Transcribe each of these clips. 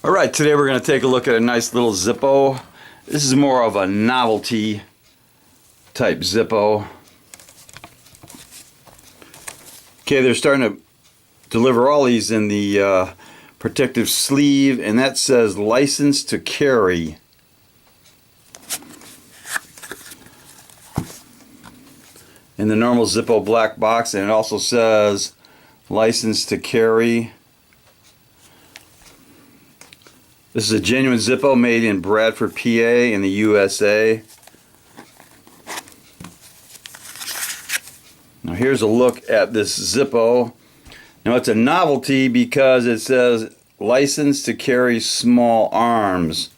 Alright, today we're going to take a look at a nice little Zippo. This is more of a novelty type Zippo. Okay, they're starting to deliver all these in the protective sleeve, and that says license to carry. In the normal Zippo black box, and it also says license to carry. This is a genuine Zippo made in Bradford, PA in the USA. Now here's a look at this Zippo. Now it's a novelty because it says license to carry small arms.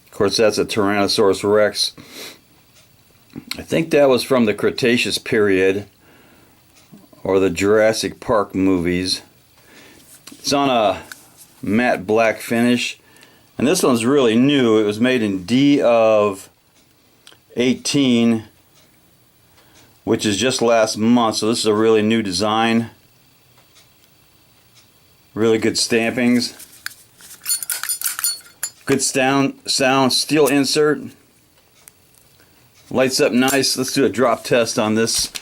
Of course, that's a Tyrannosaurus Rex. I think that was from the Cretaceous Period or the Jurassic Park movies. It's on a matte black finish, and this one's really new. It was made in D of 18, which is just last month, so this is a really new design. Really good stampings, good sound, steel insert, lights up nice. Let's do a drop test on this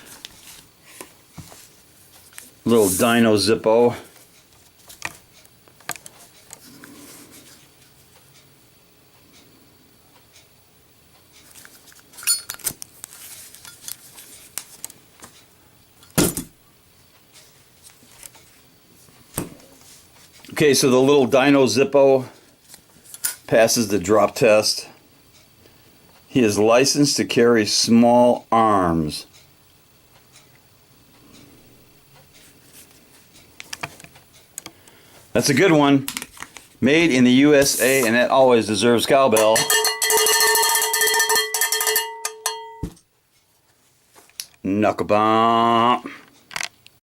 little Dino Zippo. Okay, so the little Dino Zippo passes the drop test. He is licensed to carry small arms. That's a good one. Made in the USA, and that always deserves cowbell. Knuckle bump.